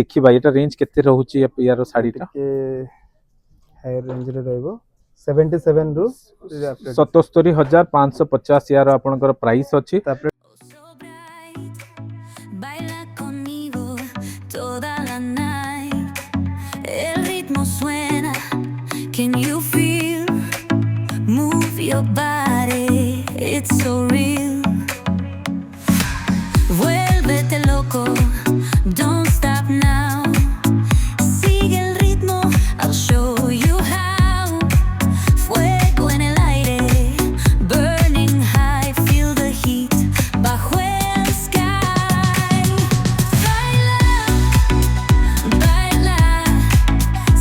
देखिबा एटा रेंज केते रहउची यार साड़ी टा के हाई रेंज रे रहबो 77 रु 77550 यार आपनकर प्राइस अछि तापर Baila conmigo toda la night. El ritmo suena. Can you feel? Move your body. It's so real. Vuélvete loco. Don't stop now. Sigue el ritmo. I'll show you how. Fuego en el aire. Burning high. Feel the heat. Bajo el sky. Baila, baila,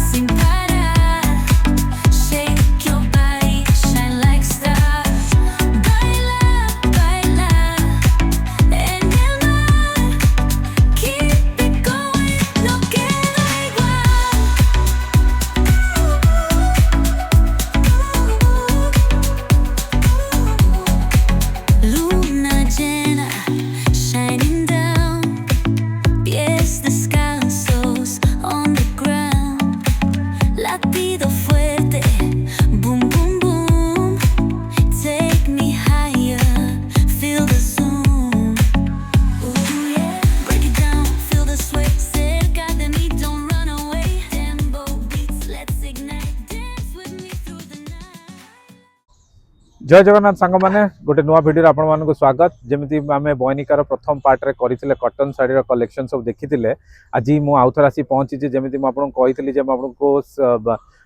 sin parar. Shake your body, shine like stars. Baila, baila, en el mar. Keep it going, no queda igual. Luna llena, shining down. Pies descalzos on the ground. Latido fuerte, boom, boom, boom. Take me higher, feel the zoom. Ooh, yeah. Break it down, feel the sway. Cerca de mí, don't run away. Tempo beats, let's ignite. Dance with me through the night. जय जगन्नाथ सांग माने गोटे नुआ video आपण मानको स्वागत जेमिति आमे बॉयनिकार प्रथम पार्ट रे करिथिले कॉटन साड़ी रो कलेक्शन सब देखिथिले आज मु आउथर आसी पहुंची जे जेमिति मु आपन कहिथिली जे आपनको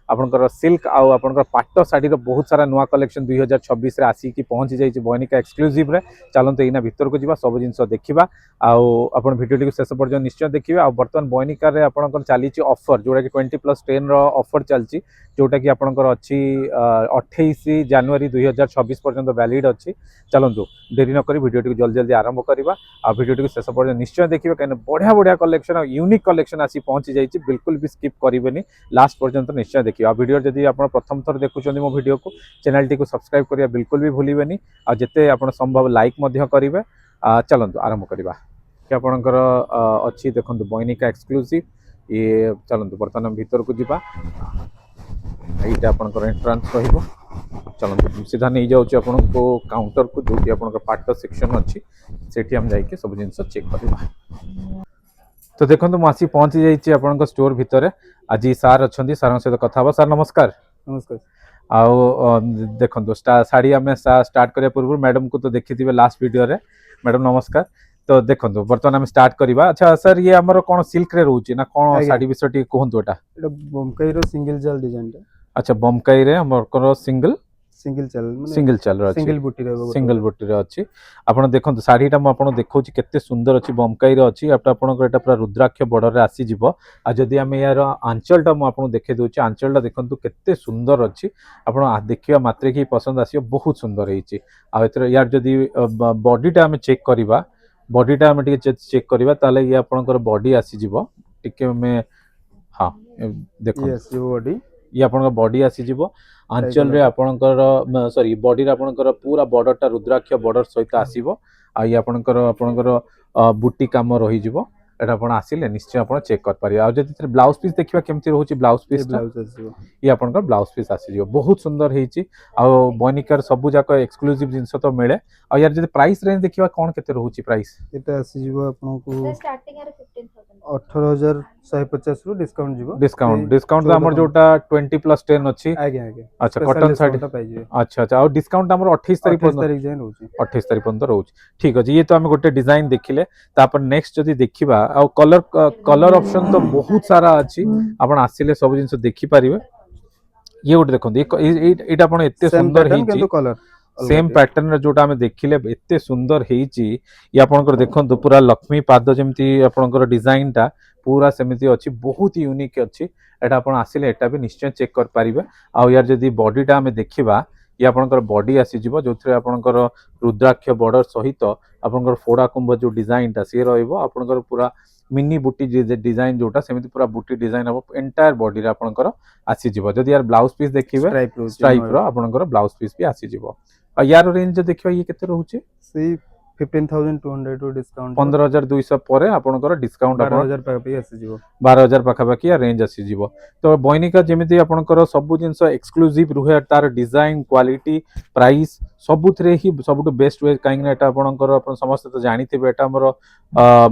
आपनकर सिल्क आ आपनकर पाट्ट साड़ी रो बहुत सारा नुआ कलेक्शन 2026 रे आसी कि पहुंची जाई बॉयनिका एक्सक्लूसिव रे चलंतो एना भीतर को जीवा सब जिंस देखिबा आ आपन वीडियो को शेष पर्यंत निश्चय देखिबा आ वर्तमान बॉयनिका रे आपनकर चाली छि ऑफर जोटा कि 20+10 रो ऑफर चलछि जोटा कि आपनकर अछि 28 जनवरी 2026 पर्यंत वैलिड अछि चलंतु देरी न करी वीडियो को जल्दी जल्दी आरंभ करबा आ वीडियो को शेष पर्यंत निश्चय देखिबा कने बढ़िया बढ़िया कलेक्शन और यूनिक कलेक्शन आसी पहुंची जाई छि बिल्कुल भी स्किप करिवेनी लास्ट पर्यंत निश्चय देखिबा वीडियो जदी आपण प्रथम थर देखुचंदी मो वीडियो को चैनल टी को सब्सक्राइब करिया बिल्कुल भी भूलिबेनी आ जते आपण संभव लाइक मध्य करिवे चलंतु आरंभ करबा कि आपणकर अछि देखंतु बॉयनिका एक्सक्लूसिव ये चलंतु वर्तमान भीतर को जीवा एटा आपणकर एंट्रेंस रहिबो चलंतु सीधा नहीं जाउची आपनको काउंटर को जोटी आपनकर पार्ट सेक्शन अछि सेठी हम जाई के सब जिंस चेक करबा तो देखंतु मासी पहुंची जाई छी आपनकर स्टोर भीतर आज सार अछंती सार सहित कथा हबा सर नमस्कार नमस्कार आ देखंतु साड़ी आमे स्टार्ट करिया पूर्व मैडम को तो देखिथिबे लास्ट वीडियो रे मैडम नमस्कार तो देखंतु वर्तमान हम स्टार्ट करबा अच्छा सर ये हमर कोन सिल्क रे रहउची ना कोन साड़ी विषय टी कहंतु एटा एटा बमकाई रो सिंगल चल डिजाइन टा अच्छा बमकाई रे हमर कोन सिंगल चल माने सिंगल बुटी रे सिंगल बुटी रे अछि आपण देखंतु साड़ी टा म आपण देखौची केते सुंदर अछि बमकाई रे अछि आपटा आपण को एटा पूरा रुद्राक्ष बॉर्डर रे आसी जिवो आ जदी हम यार आंचल टा म आपण देखै दोची आंचल टा देखंतु केते सुंदर अछि आपण देखिबा मात्रे की पसंद आसीयो बहुत सुंदर हेची आ एतर यार जदी बॉडी टा हम चेक करबा बॉडी टा हम टिके चेक करबा ताले ये आपणकर बॉडी आसी जिवो टिके में हां देखो यस यो बॉडी ये आपन बॉडी आसी जिवो आंचल रे आपनकर सॉरी बॉडी रे आपनकर पूरा बॉर्डर टा रुद्राक्ष बॉर्डर सहित आसीबो आ ये आपनकर बुटी काम रही जिवो एटा आपण आसीले निश्चय आपण चेक कर पारि आ जति ब्लाउज पीस देखिबा केमति रहउची ब्लाउज पीस ये आपनकर ब्लाउज पीस आसी जिवो बहुत सुंदर हेची आ बॉयनिकर सब जाक एक्सक्लूसिव जिंस तो मिले आ यार जति प्राइस रेंज देखिबा कोन केते रहउची प्राइस एटा आसी जिवो आपन को स्टार्टिंग है 15000 18150 रु डिस्काउंट जिवो डिस्काउंट हमर जोटा 20+10 अछि आगे आगे अच्छा कॉटन साड़ी अच्छा अच्छा और डिस्काउंट हमर 28 तारिख 28 तारिख पर्यंत रहउची ठीक अछि ये तो हम गोटे डिजाइन देखिले तापर नेक्स्ट जदी देखिबा आ कलर ऑप्शन तो बहुत सारा अछि आपण आसीले सब जिंस देखि पारिबे ये गोटे देखो एटा आपण एते सुंदर हेची कलर सेम पैटर्न रे जोटा हमें देखिले एते सुंदर हेची ये आपनकर देखंतु पूरा लक्ष्मी पाद जेमती आपनकर डिजाइन टा पूरा सेमिति अछि बहुत यूनिक अछि एटा आपण आसीले एटा भी निश्चय चेक कर पारिबे आ यार जदी बॉडी टा हमें देखिबा ये आपनकर बॉडी आसी जिवो जोथरे आपनकर रुद्राक्ष बॉर्डर सहित आपनकर फोड़ा कुंभ जो डिजाइन टा से रहइबो आपनकर पूरा मिनी बुटी डिजाइन जोटा सेमिति पूरा बुटी डिजाइन अब एंटायर बॉडी रे आपनकर आसी जिवो जदी यार ब्लाउज पीस देखिबे स्ट्राइप रो आपनकर ब्लाउज पीस भी आसी जिवो आ यार रेंज देखिबा ये केते रहउची सेही 15,200 ରୁ ଡିସକାଉଣ୍ଟ 15,200 ପରେ ଆପଣଙ୍କର ଡିସକାଉଣ୍ଟ ଆପଣ 12,000 ପାଖାପାଖି ଆସିଯିବ। 12,000 ପାଖାପାଖି ରେଞ୍ଜ ଆସିଯିବ। ତ ବୈନିକା ଯେମିତି ଆପଣଙ୍କର ସବୁ ଜିନିଷ ଏକ୍ସକ୍ଲୁସିଭ ରୁହେ, ତାର ଡିଜାଇନ, କ୍ୱାଲିଟି, ପ୍ରାଇସ୍ ସବୁଥିରେ ହିଁ ସବୁଠୁ ବେଷ୍ଟ ହୁଏ। କାହିଁକିନା ଏଟା ଆପଣଙ୍କର ଆପଣ ସମସ୍ତେ ତ ଜାଣିଥିବେ ଏଟା ଆମର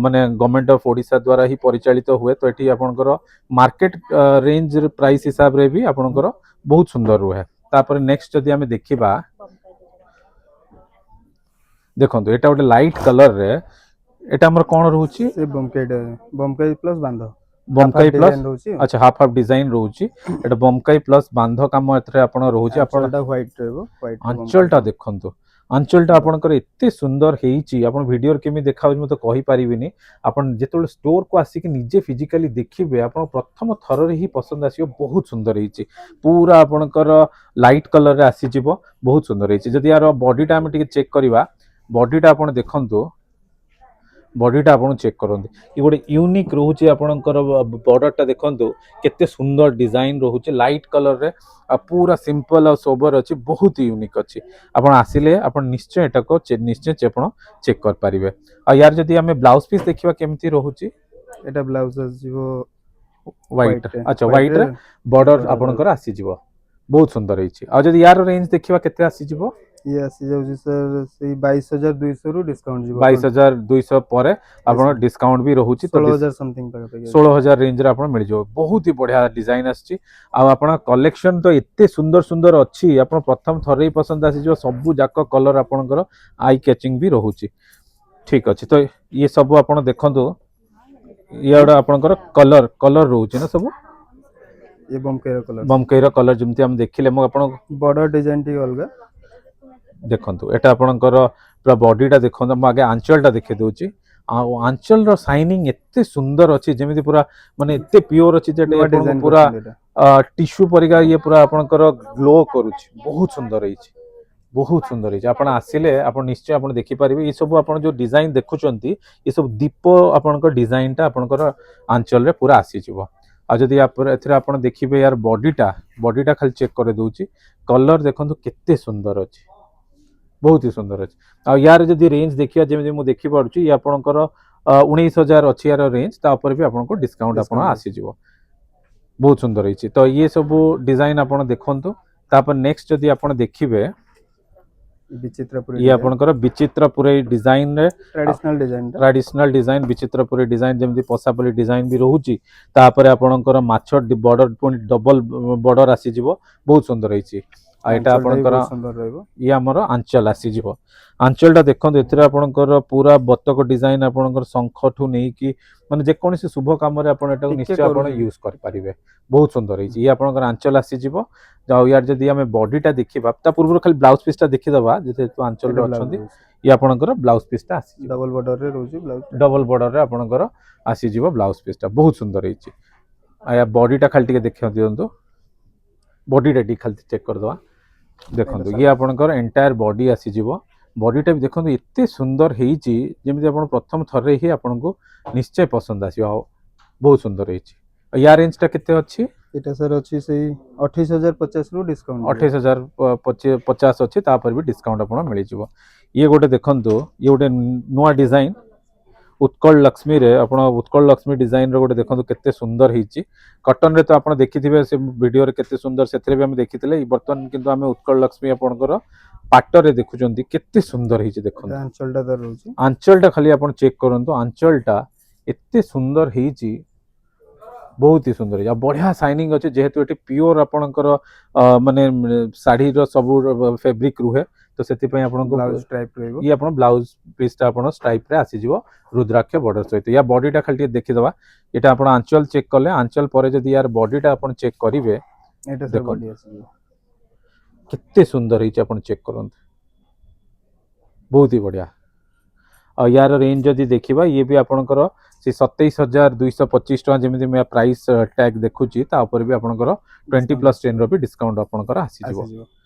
ମାନେ ଗଭର୍ଣ୍ଣମେଣ୍ଟ ଅଫ୍ ଓଡ଼ିଶା ଦ୍ୱାରା ହିଁ ପରିଚାଳିତ ହୁଏ। ତ ଏଠି ଆପଣଙ୍କର ମାର୍କେଟ ରେଞ୍ଜ ପ୍ରାଇସ୍ ହିସାବରେ ବି ଆପଣଙ୍କର ବହୁତ ସୁନ୍ଦର ରୁହେ। ତାପରେ ନେକ୍ସଟ ଯଦି ଆମେ ଦେଖିବା, ଦେଖନ୍ତୁ ଏଟା ଗୋଟେ ଲାଇଟ୍ କଲରରେ, ଏଟା ଆମର କଣ ରହୁଛି? ସେ ବମକାଇ ପ୍ଲସ୍ ବାନ୍ଧ ବମକାଇ ହାଫ୍ ପ୍ଲସ୍, ଡିଜାଇନ ରହୁଛି। ଆଚ୍ଛା ହାଫ୍ ହାଫ୍ ଡିଜାଇନ ରହୁଛି। ଏଟା ବମକାଇ ପ୍ଲସ୍ ବାନ୍ଧ କାମ ଏଥିରେ ଆପଣ ରହୁଛି। ଆପଣ ଆଞ୍ଚଲଟା ହ୍ୱାଇଟ୍ ରହିବ, ହ୍ୱାଇଟ୍ ଆଞ୍ଚଲଟା ଦେଖନ୍ତୁ, ଆଞ୍ଚଲଟା ଆପଣଙ୍କର ଏତେ ସୁନ୍ଦର ହେଇଛି। ଆପଣ ଭିଡ଼ିଓରେ କେମିତି ଦେଖାଯାଉଛି ମୁଁ ତ କହିପାରିବିନି। ଆପଣ ଯେତେବେଳେ ଷ୍ଟୋରକୁ ଆସିକି ନିଜେ ଫିଜିକାଲି ଦେଖିବେ, ଆପଣ ପ୍ରଥମ ଥରରେ ହିଁ ପସନ୍ଦ ଆସିବ। ବହୁତ ସୁନ୍ଦର ହେଇଛି, ପୁରା ଆପଣଙ୍କର ଲାଇଟ୍ କଲରରେ ଆସିଯିବ, ବହୁତ ସୁନ୍ଦର ହେଇଛି। ଯଦି ୟାର ବଡିଟା ଆମେ ଟିକେ ଚେକ୍ କରିବା, ବଡିଟା ଆପଣ ଦେଖନ୍ତୁ, ବଡିଟା ଆପଣ ଚେକ୍ କରନ୍ତୁ, ଏ ଗୋଟେ ୟୁନିକ୍ ରହୁଛି। ଆପଣଙ୍କର ବର୍ଡରଟା ଦେଖନ୍ତୁ କେତେ ସୁନ୍ଦର ଡିଜାଇନ ରହୁଛି, ଲାଇଟ୍ କଲରରେ, ଆଉ ପୁରା ସିମ୍ପଲ ଆଉ ସୋବର ଅଛି, ବହୁତ ୟୁନିକ୍ ଅଛି। ଆପଣ ଆସିଲେ ଆପଣ ନିଶ୍ଚୟ ଏଟାକୁ ନିଶ୍ଚୟ ଆପଣ ଚେକ୍ କରିପାରିବେ। ଆଉ ୟାର ଯଦି ଆମେ ବ୍ଲାଉଜ ପିସ୍ ଦେଖିବା କେମିତି ରହୁଛି, ଏଟା ବ୍ଲାଉଜ ଆସିଯିବ ହ୍ୱାଇଟ୍, ଆଚ୍ଛା ହ୍ୱାଇଟ୍ ହ୍ୱାଇଟ୍ରେ ବର୍ଡର ଆପଣଙ୍କର ଆସିଯିବ, ବହୁତ ସୁନ୍ଦର ହେଇଛି। ଆଉ ଯଦି ୟାର ରେଞ୍ଜ ଦେଖିବା କେତେ ଆସିଯିବ, ଇଏ ଆସିଯାଉଛି ସାର୍ ସେଇ 22,200 ରୁ ଡିସକାଉଣ୍ଟ ଯିବ। 22,200 ପରେ ଆପଣ ଡିସକାଉଣ୍ଟ ବି ରହୁଛି। ତ 16,000 ସମଥିଙ୍ଗ ପାଖାପାଖି 16,000 ରେଞ୍ଜରେ ଆପଣ ମିଳିଯିବ। ବହୁତ ହି ବଢିଆ ଡିଜାଇନ ଆସିଛି। ଆଉ ଆପଣ କଲେକ୍ସନ ତ ଏତେ ସୁନ୍ଦର ସୁନ୍ଦର ଅଛି, ଆପଣ ପ୍ରଥମ ଥରେ ହିଁ ପସନ୍ଦ ଆସିଯିବ। ସବୁ ଯାକ କଲର ଆପଣଙ୍କର ଆଇ କ୍ୟାଚିଂ ବି ରହୁଛି। ଠିକ ଅଛି, ତ ଇଏ ସବୁ ଆପଣ ଦେଖନ୍ତୁ, ଇଏ ଗୋଟେ ଆପଣଙ୍କର କଲର କଲର ରହୁଛି ନା ସବୁ ଇଏ ବମକାଇର କଲର, ବମକେଇର କଲର ଯେମିତି ଆମେ ଦେଖିଲେ। ମୁଁ ଆପଣ ବର୍ଡର ଡିଜାଇନ ଟିକେ ଅଲଗା। ଦେଖନ୍ତୁ ଏଟା ଆପଣଙ୍କର ପୁରା ବଡିଟା ଦେଖନ୍ତୁ। ମୁଁ ଆଗେ ଆଞ୍ଚଲଟା ଦେଖେଇ ଦଉଛି। ଆଉ ଆଞ୍ଚଲର ସାଇନିଂ ଏତେ ସୁନ୍ଦର ଅଛି, ଯେମିତି ପୁରା ମାନେ ଏତେ ପିଓର ଅଛି ଯେ ନୂଆ ଆପଣଙ୍କୁ ଡିଜାଇନ ପୁରା କରିଛନ୍ତି ଏଟା। ଟିସ୍ୟୁ ପରିକା ଇଏ ପୁରା ଆପଣଙ୍କର ଗ୍ଲୋ କରୁଛି। ବହୁତ ସୁନ୍ଦର ହେଇଛି, ବହୁତ ସୁନ୍ଦର ହେଇଛି। ଆପଣ ଆସିଲେ ଆପଣ ନିଶ୍ଚୟ ଆପଣ ଦେଖିପାରିବେ। ଏ ସବୁ ଆପଣ ଯୋଉ ଡିଜାଇନ ଦେଖୁଛନ୍ତି, ଏସବୁ ଦୀପ ଆପଣଙ୍କ ଡିଜାଇନଟା ଆପଣଙ୍କର ଆଞ୍ଚଲରେ ପୁରା ଆସିଯିବ। ଆଉ ଯଦି ଏଥିରେ ଆପଣ ଦେଖିବେ ୟାର ବଡିଟା ଖାଲି ଚେକ୍ କରିଦଉଛି, କଲର ଦେଖନ୍ତୁ କେତେ ସୁନ୍ଦର ଅଛି, ବହୁତ ହି ସୁନ୍ଦର ଅଛି। ଆଉ ୟାର ଯଦି ରେଞ୍ଜ ଦେଖିବା, ଯେମିତି ମୁଁ ଦେଖିପାରୁଛି ଇଏ ଆପଣଙ୍କର 19,000 ଅଛି ୟାର ରେଞ୍ଜ। ତା ଉପରେ ବି ଆପଣଙ୍କୁ ଡିସକାଉଣ୍ଟ ଆପଣ ଆସିଯିବ, ବହୁତ ସୁନ୍ଦର ହେଇଛି। ତ ଇଏ ସବୁ ଡିଜାଇନ ଆପଣ ଦେଖନ୍ତୁ। ତାପରେ ନେକ୍ସଟ ଯଦି ଆପଣ ଦେଖିବେ, ବିଚିତ୍ରପୁରୀ ଇଏ ଆପଣଙ୍କର ବିଚିତ୍ରପୁରୀ ଡିଜାଇନରେ ଟ୍ରାଡିସନାଲ ଡିଜାଇନ, ବିଚିତ୍ରପୁରୀ ଡିଜାଇନ ଯେମିତି ପଶାପାଲି ଡିଜାଇନ ବି ରହୁଛି। ତାପରେ ଆପଣଙ୍କର ମାଛ ବର୍ଡର ପୁଣି ଡବଲ ବର୍ଡର ଆସିଯିବ, ବହୁତ ସୁନ୍ଦର ହେଇଛି। ଆଉ ଏଇଟା ଆପଣଙ୍କର ସୁନ୍ଦର ରହିବ। ଇଏ ଆମର ଆଞ୍ଚଲ ଆସିଯିବ। ଆଞ୍ଚଲଟା ଦେଖନ୍ତୁ, ଏଥିରେ ଆପଣଙ୍କର ପୁରା ବତକ ଡିଜାଇନ, ଆପଣଙ୍କର ଶଙ୍ଖଠୁ ନେଇକି ମାନେ ଯେକୌଣସି ଶୁଭ କାମରେ ଆପଣ ଏଟାକୁ ଟିକେ ନିଶ୍ଚୟ ଆପଣ କରୁଛନ୍ତି। ୟୁଜ କରିପାରିବେ। ବହୁତ ସୁନ୍ଦର ହେଇଛି। ଇଏ ଆପଣଙ୍କର ଆଞ୍ଚଲ ଆସିଯିବ। ଆଉ ୟାର ଯଦି ଆମେ ବଡିଟା ଦେଖିବା, ତା ପୂର୍ବରୁ ଖାଲି ବ୍ଲାଉଜ ପିସଟା ଦେଖିଦବା, ଯେହେତୁ ଆଞ୍ଚଲରେ ଅଛନ୍ତି। ଇଏ ଆପଣଙ୍କର ବ୍ଲାଉଜ ପିସଟା ଆସିଯିବ, ଡବଲ ବର୍ଡରରେ ରହୁଛି ବ୍ଲାଉଜ। ଡବଲ ବର୍ଡରରେ ଆପଣଙ୍କର ଆସିଯିବ ବ୍ଲାଉଜ ପିସଟା, ବହୁତ ସୁନ୍ଦର ହେଇଛି। ଆଉ ୟା ବଡିଟା ଖାଲି ଟିକେ ଦେଖ ଦିଅନ୍ତୁ, ବଡିଟା ଟିକେ ଖାଲି ଚେକ୍ କରିଦବା। ଦେଖନ୍ତୁ ଇଏ ଆପଣଙ୍କର ଏଣ୍ଟାୟାର ବଡି ଆସିଯିବ। ବଡିଟା ବି ଦେଖନ୍ତୁ ଏତେ ସୁନ୍ଦର ହେଇଛି, ଯେମିତି ଆପଣ ପ୍ରଥମ ଥରରେ ହିଁ ଆପଣଙ୍କୁ ନିଶ୍ଚୟ ପସନ୍ଦ ଆସିବ। ଆଉ ବହୁତ ସୁନ୍ଦର ହେଇଛି। ୟା ରେଞ୍ଜଟା କେତେ ଅଛି? ଏଟା ସାର୍ ଅଛି ସେଇ 28,050 ରୁ ଡିସକାଉଣ୍ଟ 28,050 ଅଛି, ତାପରେ ବି ଡିସକାଉଣ୍ଟ ଆପଣ ମିଳିଯିବ। ଇଏ ଗୋଟେ ଦେଖନ୍ତୁ, ଇଏ ଗୋଟେ ନୂଆ ଡିଜାଇନ ଉତ୍କଳ ଲକ୍ଷ୍ମୀରେ, ଆପଣ ଉତ୍କଳ ଲକ୍ଷ୍ମୀ ଡିଜାଇନର ଗୋଟେ ଦେଖନ୍ତୁ କେତେ ସୁନ୍ଦର ହେଇଛି। କଟନରେ ତ ଆପଣ ଦେଖିଥିବେ ସେ ଭିଡିଓରେ କେତେ ସୁନ୍ଦର, ସେଥିରେ ବି ଆମେ ଦେଖିଥିଲେ। ବର୍ତ୍ତମାନ କିନ୍ତୁ ଆମେ ଉତ୍କଳ ଲକ୍ଷ୍ମୀ ଆପଣଙ୍କର ପାଟରେ ଦେଖୁଛନ୍ତି, କେତେ ସୁନ୍ଦର ହେଇଛି ଦେଖନ୍ତୁ। ଆଞ୍ଚଲଟା ତାର ରହୁଛି। ଆଞ୍ଚଲଟା ଖାଲି ଆପଣ ଚେକ୍ କରନ୍ତୁ, ଆଞ୍ଚଲଟା ଏତେ ସୁନ୍ଦର ହେଇଛି, ବହୁତ ହି ସୁନ୍ଦର ହେଇଛି। ଆଉ ବଢିଆ ସାଇନିଂ ଅଛି, ଯେହେତୁ ଏଠି ପିଓର ଆପଣଙ୍କର ମାନେ ଶାଢୀର ସବୁ ଫେବ୍ରିକ ରୁହେ। ତ ସେଥିପାଇଁ ଆପଣଙ୍କୁ ବ୍ଲାଉଜ ଟାଇପ ରହିବ। ଇଏ ଆପଣ ବ୍ଲାଉଜ ପିସଟା ଆପଣ ଷ୍ଟ୍ରାଇପରେ ଆସିଯିବ ରୁଦ୍ରାକ୍ଷ ବର୍ଡର ସହିତ। ୟା ବଡିଟା ଖାଲି ଟିକେ ଦେଖିଦବା। ଏଇଟା ଆପଣ ଆଞ୍ଚଲ ଚେକ୍ କଲେ, ଆଞ୍ଚଲ ପରେ ଯଦି ୟାର ବଡିଟା ଆପଣ ଚେକ୍ କରିବେ, ଏଟା ସାର୍ ଦେଖନ୍ତୁ ବଡି ଆସିଯିବ। କେତେ ସୁନ୍ଦର ହେଇଛି, ଆପଣ ଚେକ୍ କରନ୍ତୁ, ବହୁତ ହି ବଢିଆ। ଆଉ ୟାର ରେଞ୍ଜ ଯଦି ଦେଖିବା, ଇଏ ବି ଆପଣଙ୍କର ସେ 27,225 ଟଙ୍କା, ଯେମିତି ମୁଁ ପ୍ରାଇସ୍ ଟ୍ୟାଗ ଦେଖୁଛି, ତା ଉପରେ ବି ଆପଣଙ୍କର 20+10 ବି ଡିସକାଉଣ୍ଟ ଆପଣଙ୍କର ଆସିଯିବ।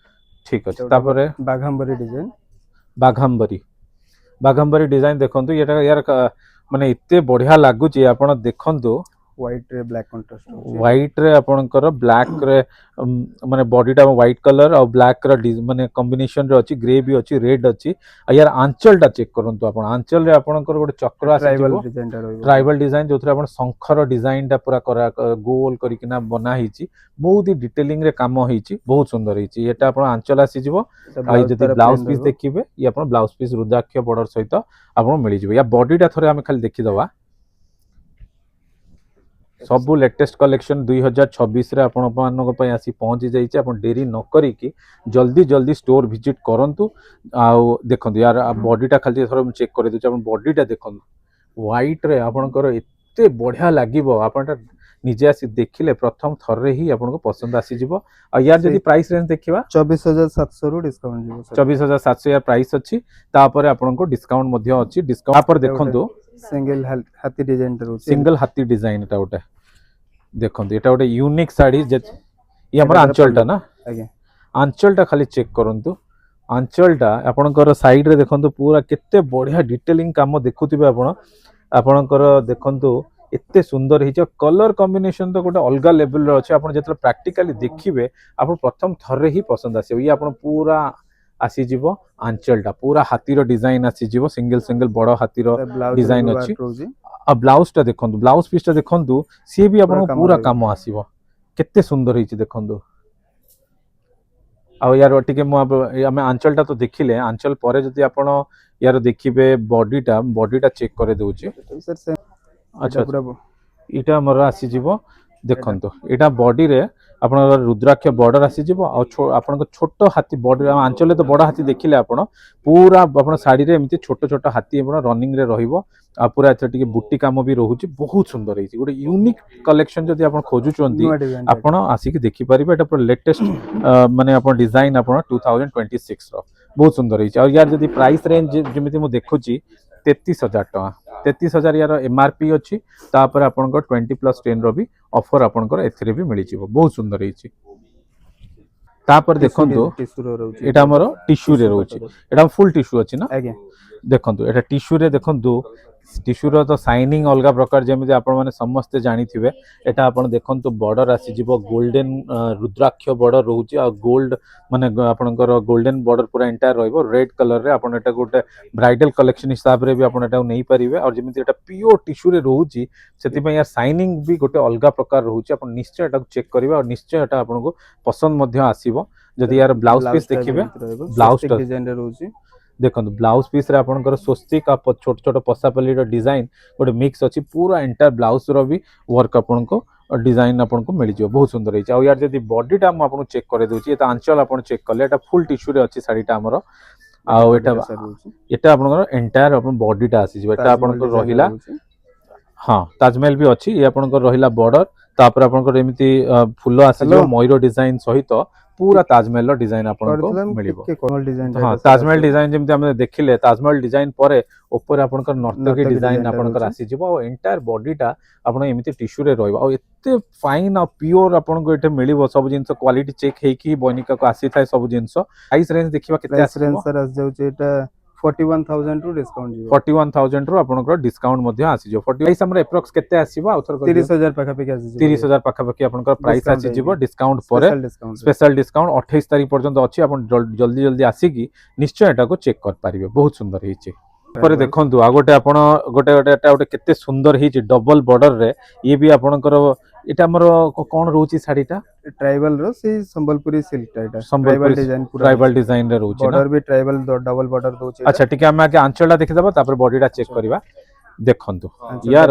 ଠିକ ଅଛି। ତାପରେ ବାଘାମ୍ବରୀ ଡିଜାଇନ ଦେଖନ୍ତୁ, ୟାର ମାନେ ଏତେ ବଢିଆ ଲାଗୁଛି, ଆପଣ ଦେଖନ୍ତୁ व्हाइट रे ब्लैक कंट्रास्ट व्हाइट रे आपणकर ब्लैक रे माने बॉडीटा व्हाइट कलर और ब्लैक रे माने कॉम्बिनेशन रे अछि ग्रे भी अछि रेड अछि आ यार आंचलटा चेक करंतु आपण आंचल रे आपणकर गोटे चक्र आसी ट्राइबल जिवो डिजाइन टा रहइबो ट्राइबल डिजाइन जो आपण शंखर डिजाइन टा पूरा करा गोल करिकिना बना हिची बहुत ही डिटेलिंग रे काम हिची बहुत सुंदर हिची एटा आपण आंचल आसी जिवो आ जदी ब्लाउज पीस देखिबे ये आपण ब्लाउज पीस रुद्राक्ष बॉर्डर सहित आपण मिली जिवो या बॉडीटा थरे हम खाली देखि दवा सबु लेटेस्ट कलेक्शन 2026 रे आपण मानक पय आसी पहुंची जाइछे आपण देरी न करी कि जल्दी जल्दी स्टोर विजिट करंतु आ देखंतु यार बॉडीटा खाली थोड़ा चेक कर देछु आपण बॉडीटा देखंतु व्हाइट रे आपणकर एते बढ़िया लागिवो आपनटा निजे आसी देखिले प्रथम थर रे ही आपनको पसंद आसी जिवो आ यार जदी प्राइस रेंज देखिबा 24700 रु डिस्काउंट जीवो सर 24700 यार प्राइस अछि तापर आपनको डिस्काउंट मध्ये अछि डिस्काउंट पर देखंतु सिंगल हाथी डिजाइन टा रहउछि सिंगल हाथी डिजाइन एटा उटे देखंतु एटा उटे यूनिक साड़ी ये हमर आंचलटा ना आगे आंचलटा खाली चेक करंतु आंचलटा आपणकर साइड रे देखंतु पूरा केते बढ़िया डिटेलिंग काम देखुतिबे आपणकर देखंतु एते सुंदर हिच कलर कॉम्बिनेशन तो गोटे अलग लेवल रे अछि आपण जेतले प्रैक्टिकली देखिबे आपण प्रथम थर रे ही पसंद आसीबो ये आपण पूरा आसी जीवो आंचलटा पूरा हाथीर डिजाइन आसी जीवो सिंगल सिंगल बड़ हाथीर डिजाइन अछि आ ब्लाउज टा देखंतु ब्लाउज पीस टा देखंतु सी भी आपण पूरा काम आसीबो केते सुंदर हिच देखंतु आ यार टिके मु हम आंचलटा तो देखिले आंचल परे जदी आपण यार देखिबे बॉडीटा चेक करे दोछि सर अच्छा इटा हमर आसी जीवो देखंतु एटा बॉडी रे आपण रुद्राक्ष बॉर्डर आसी जीवो आ आपण छोट हाथी बॉडी आंचल तो बड़ हाथी देखिले आपण पूरा आपण साड़ी रे एमिति छोट छोट हाथी आपण रनिंग रे रहिबो आ पूरा एथे टिके बुट्टी काम भी रहउची बहुत सुंदर हिची गोटे यूनिक कलेक्शन जदी आपण खोजु चंदी आपण आसी के देखि परिबे एटा पूरा लेटेस्ट माने आपण डिजाइन आपण 2026 रो बहुत सुंदर हिची और यार जदी प्राइस रेंज जेमिति मु देखुची 33000 टका 33000 यार एमआरपी अछि तापर आपनकर 20+10 रो भी ऑफर आपनकर एथरे भी मिली जिवो बहुत सुंदर हिची तापर देखंतु एटा हमर टिश्यू रे रहउची एटा फुल टिश्यू अछि ना आगे देखंतु एटा टिश्यू रे देखंतु टिश्यू रो तो शाइनिंग अलग प्रकार जेमिति आपण माने समस्त जानिथिबे एटा आपण देखंतु बॉर्डर आसी जिवो गोल्डन रुद्राक्ष बॉर्डर रहउची आ गोल्ड माने आपनकर गोल्डन बॉर्डर पूरा एंटायर रहइबो रेड कलर रे आपण एटा गोटे ब्राइडल कलेक्शन हिसाब रे भी आपण एटा नै परिबे और जेमिति एटा प्योर टिश्यू रे रहउची सेति पय यार शाइनिंग भी गोटे अलग प्रकार रहउची आपण निश्चय एटा चेक करिवे और निश्चय एटा आपनको पसंद मध्ये आसीबो जदी यार ब्लाउज पीस देखिबे ब्लाउज डिजाइन रे रहउची देखो ब्लाउज पीस रे आपनकर स्वस्तिक आ छोट छोट पसापल्ली रो डिजाइन गोटे मिक्स अछि पूरा एंटायर ब्लाउज रो भी वर्क आपनको डिजाइन आपनको मिल जिवो बहुत सुंदर हिच आ यार जदी बॉडीटा हम आपनको चेक करे दोछि एता आंचल आपण चेक करले एटा फुल टिश्यू रे अछि साडीटा हमरो आ एटा आपनकर एंटायर आपन बॉडीटा आसी जिवो एटा आपनको रहिला हां ताजमहल भी अछि ये आपनको रहिला बॉर्डर तापर आपनको एमिति फुल्लो आसी जिवो मयूर डिजाइन सहित पूरा ताजमहल डिजाइन आपनको मिलिबो हां ताजमहल डिजाइन जेमति हम देखिले ताजमहल डिजाइन परे ऊपर आपनकर नर्तकी डिजाइन आपनकर आसी जिवो और एंटायर बॉडीटा आपण एमिति टिश्यू रे रहइबो और एते फाइन और प्योर आपनको एटे मिलिबो सब जिंस क्वालिटी चेक हेकी बनिका को आसी थाए सब जिंस प्राइस रेंज देखिबा केते आसी रेंज सर आस जाउची एटा 41000 रु डिस्काउंट जीवो 41000 रु आपनकर डिस्काउंट मध्ये आसी जो 40 हमर एप्रोक्स केते आसीबो आउथर 30000 पाखा पे आसी 30000 पाखा पे आपनकर प्राइस आसी जिवो डिस्काउंट परे स्पेशल डिस्काउंट 28 तारिख पर्यंत अछि आपण जल्दी जल्दी आसी की निश्चय एटा को चेक कर पारिबे बहुत सुंदर हिची परे देखंतु आ गोटे आपण गोटे एटा गोटे केते सुंदर हिची डबल बॉर्डर रे ये भी आपनकर एटा हमर कोन रहउची साडीटा ट्राइबल रो से संबलपुरी सिल्क टाइटा ट्राइबल डिजाइन पूरा ट्राइबल डिजाइन रे रहउची बॉर्डर भी ट्राइबल डबल बॉर्डर दोची अच्छा ठीक है हम आगे आंचलटा देखि दबा तापर बॉडीटा चेक करबा देखंतु यार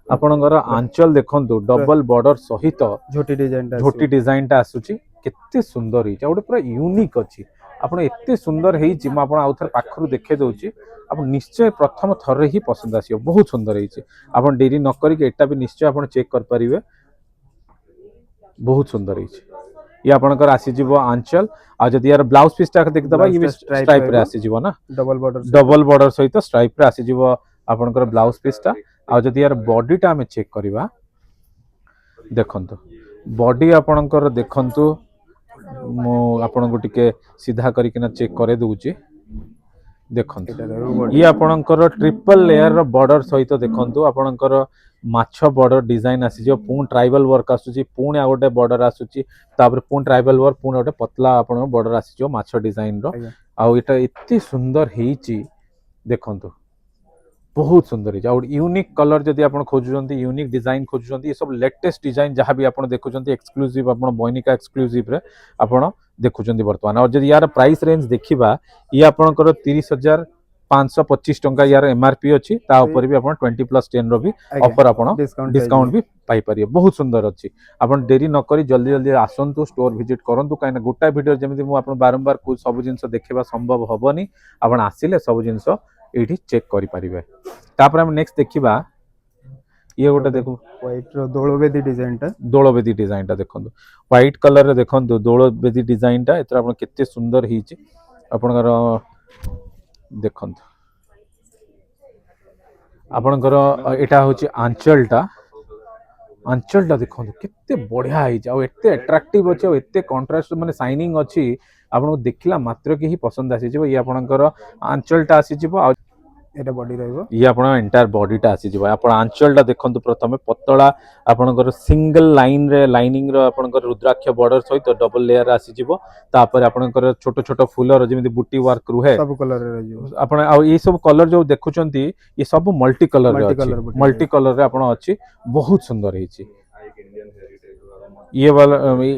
आपनकर आंचल देखंतु डबल बॉर्डर सहित झोटी डिजाइनटा आसुची केते सुंदर हिची गोटे पूरा यूनिक अछि आपण एते सुंदर हेची म आपण आउथर पाखरु देखे दोची आपण निश्चय प्रथम थर रे ही पसंद आसीयो बहुत सुंदर हेची आपण देरी न करी के एटा भी निश्चय आपण चेक कर परिबे बहुत सुंदर हिची ये आपनकर आसी जिवो आंचल आ जदी यार ब्लाउज पीस टा देख दबा ये स्ट्राइप रे आसी जिवो ना डबल बॉर्डर सहित स्ट्राइप रे आसी जिवो आपनकर ब्लाउज पीस टा आ जदी यार बॉडी टा हम चेक करबा देखंतु बॉडी आपनकर देखंतु मो आपनको टिके सीधा करिकिना चेक करे दोउची देखंतु ये आपनकर ट्रिपल लेयर रो बॉर्डर सहित देखंतु आपनकर माछ बॉर्डर डिजाइन आसी पुणी ट्राइबल वर्क आसूची पुणी आ गोटे बॉर्डर आसूची तापर पुणी ट्राइबल वर्क पुणी गोटे पतला आपण बॉर्डर आसी माछ डिजाइन रो आज्ञा आउ एटा एते सुंदर हेची देखंतु बहुत सुंदर है यूनिक कलर जदि आप खोजुंट यूनिक डिजाइन खोजुंट ये सब लेटेस्ट डिजाइन जहाँ भी आप देखुं एक्सक्लूसिव आप बॉयनिका एक्सक्लूसिव आप देखुं बर्तमान और जब यार प्राइस रेंज देखा ये आपंकर 30,525 टंका यार एमआरपी अच्छी तापर भी आप 20+10 भी ऑफर आप डिस्काउंट भी पाइपर बहुत सुंदर अच्छी आप डेरी नक जल्दी जल्दी आसतु स्टोर विजिट करूँ कहीं गोटा भिडियो जमी मुझे बारंबार सब जिन देखा संभव हेनी आप आसिले सब जिन ये चेक करें तापर हम नेक्स्ट देखा ये गोटे देखो व्हाइट रो दोलबेदी डिजाइन टा दोलबेदी डिजाइन टा देखो व्हाइट कलर रे देखो दोलबेदी डिजाइन टा एतर आपण केते सुंदर हिची आपनकर देखो आपनकर एटा होची आंचल टा देखो केते बढ़िया हिची आ एते अट्रैक्टिव अछि आ एते कंट्रास्ट माने शाइनिंग अछि आपन देखला मात्र के ही पसंद आसी जिवो ये आपनकर आंचल टा आसी जिवो आ एटा बॉडी रहइबो ये आपण एंटायर बॉडी टा आसी जिवो आपण आंचल टा देखंतु प्रथमे पतला आपनकर सिंगल लाइन रे लाइनिंग रो आपनकर रुद्राक्ष बॉर्डर सहित डबल लेयर आसी जिवो तापर आपनकर छोट छोट फूलर जेमिति बूटी वर्क रुहे सब कलर रे रहइबो आपण आ ये सब कलर जो देखुचंती ये सब मल्टी कलर रे अछि मल्टी कलर रे आपण अछि बहुत सुंदर हिची ये वाला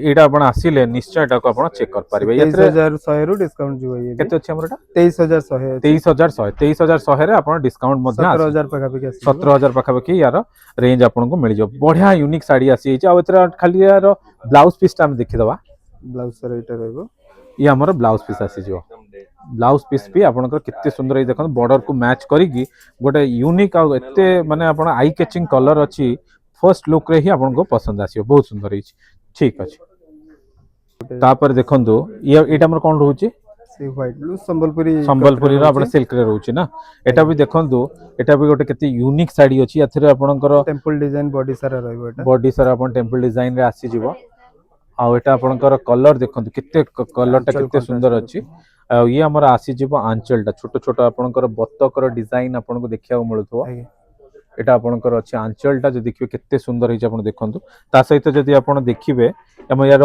एटा आपण आसीले निश्चय एटा को आपण चेक कर पारिबे 23,100 रु डिस्काउंट जिवो ये केते अछि हमरटा 23,100 23,100 रे आपण डिस्काउंट मध्ये 17,000 पाखा पाखी 17,000 पाखा पाखी यार रेंज आपण को मिल जो बढ़िया यूनिक साड़ी आसी आ एतरा खाली यार ब्लाउज पीस टा हम देखि दबा ब्लाउज सर एटा रहइबो ये हमर ब्लाउज पीस आसी जो ब्लाउज पीस भी आपनकर कितने सुंदर है देखो बॉर्डर को मैच करिकी गोटे यूनिक आ एते माने आपण आई कैचिंग कलर अछि फर्स्ट लुक रे ही आपन को पसंद आसीयो बहुत सुंदर हिच ठीक अछि तापर देखंतु ये एटा हमर कोन रहउची से व्हाइट ब्लू संबलपुरी रो आपण सिल्क रे रहउची ना एटा भी देखंतु एटा भी गोटे केते यूनिक साड़ी अछि एथरे आपनकर टेंपल डिजाइन बॉडी सारा रहइबो एटा बॉडी सारा आपण टेंपल डिजाइन रे आसी जिवो आ एटा आपनकर कलर देखंतु केते कलर टा केते सुंदर अछि आ ये हमर आसी जिवो आंचल टा छोट छोट आपनकर बत्तकर डिजाइन आपन को देखिया मिलथो एटा आपनकर अछि आंचल टा जे देखिबे केते सुंदर हिच आपण देखंतु ता सहित जदी आपण देखिबे हम यार